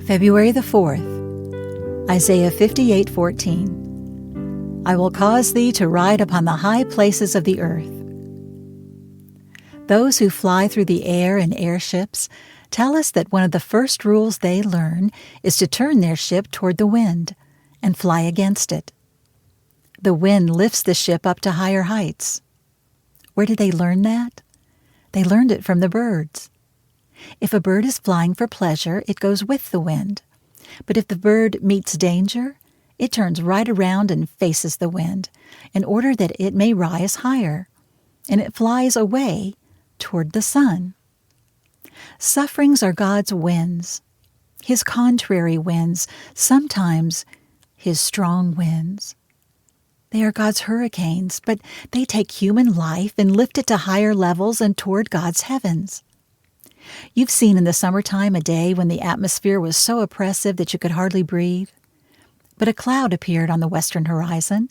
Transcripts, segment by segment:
February the 4th, Isaiah 58:14. I will cause thee to ride upon the high places of the earth. Those who fly through the air in airships tell us that one of the first rules they learn is to turn their ship toward the wind and fly against it. The wind lifts the ship up to higher heights. Where did they learn that? They learned it from the birds. If a bird is flying for pleasure, it goes with the wind. But if the bird meets danger, it turns right around and faces the wind in order that it may rise higher, and it flies away toward the sun. Sufferings are God's winds, His contrary winds, sometimes His strong winds. They are God's hurricanes, but they take human life and lift it to higher levels and toward God's heavens. You've seen in the summertime a day when the atmosphere was so oppressive that you could hardly breathe. But a cloud appeared on the western horizon,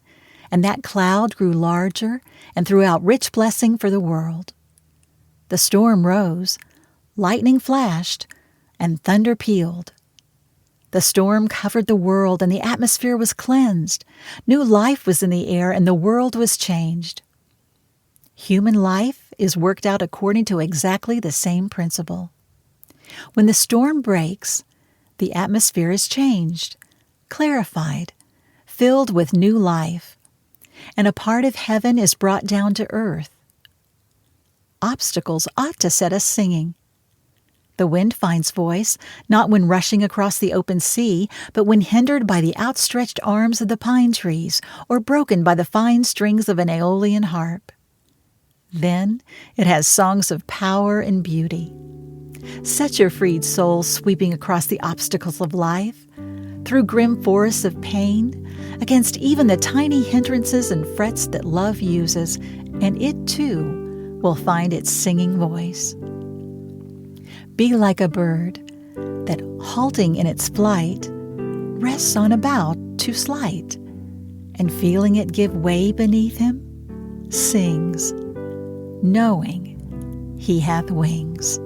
and that cloud grew larger and threw out rich blessing for the world. The storm rose, lightning flashed, and thunder pealed. The storm covered the world, and the atmosphere was cleansed. New life was in the air, and the world was changed. Human life is worked out according to exactly the same principle. When the storm breaks, the atmosphere is changed, clarified, filled with new life, and a part of heaven is brought down to earth. Obstacles ought to set us singing. The wind finds voice, not when rushing across the open sea, but when hindered by the outstretched arms of the pine trees or broken by the fine strings of an Aeolian harp. Then it has songs of power and beauty. Set your freed soul sweeping across the obstacles of life, through grim forests of pain, against even the tiny hindrances and frets that love uses, and it too will find its singing voice. Be like a bird that, halting in its flight, rests on a bough too slight, and feeling it give way beneath him, sings, knowing he hath wings.